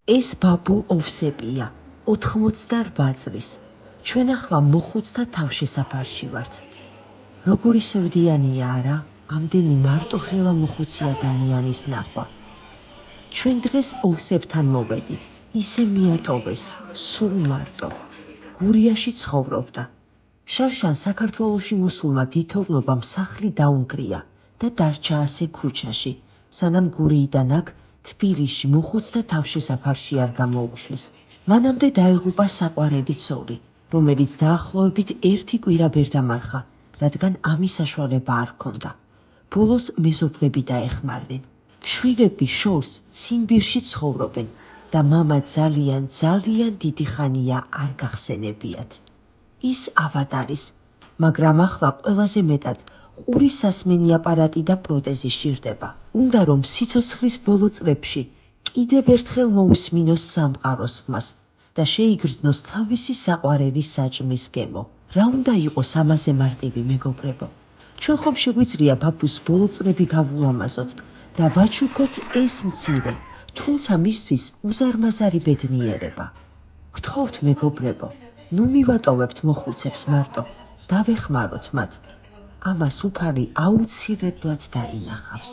ეს ბაბუ ოვსეპია, 88 წლის. ჩვენ ახლა მოხუცთა თავშესაფარში ვართ. როგორი სევდიანია არა, ამდენი მარტოხელა მოხუცი ადამიანის ნახვა. ჩვენ დღეს ოვსებთან მოვედით, ისე მიატოვეს, სულ მარტო. გურიაში ცხოვრობდა. შარშან საქართველოში მოსულმა თითოვნობამ სახლი დაუნგრია და დარჩა ასე ქუჩაში, სანამ გურიიდან აქ თბილისში მოხუცთა თავშესაფარში არ გამოუშვეს. მანამდე დაეღუპა საყვარელი ცოლი, რომელიც დაახლოებით 1 კვირა ვერ დამარხა, რადგან ამის საშუალება არ ჰქონდა. ბოლოს მეზობლები დაეხმარნენ. შვილები შორს ციმბირში ცხოვრობენ და მამა ძალიან დიდი ხანია არ გახსენებიათ. ის ავად არის, მაგრამ ახლა ყველაზე მეტად ყურის სასმენი აპარატი და პროტეზი სჭირდება. უნდა რომ სიცოცხლის ბოლო წლებში კიდევ ერთხელ მოусმინოს სამყაროს ხმას და შეიგრძნოს თავისი საყვარელი საჭმლის გემო. რა უნდა იყოს ამაზე მარტივი, მეგობრებო? ჩვენ ხომ შეგვიძლია ბაბუს ბოლო წლები გავულამაზოთ და ვაჩუქოთ ეს მცირე, თუმცა მისთვის უზარმაზარი ბედნიერება. გთხოვთ, მეგობრებო, ნუ მივატოვებთ მოხუცებს მარტო, დავეხმაროთ მათ. ამას უფალი აუცილებლად დაინახავს.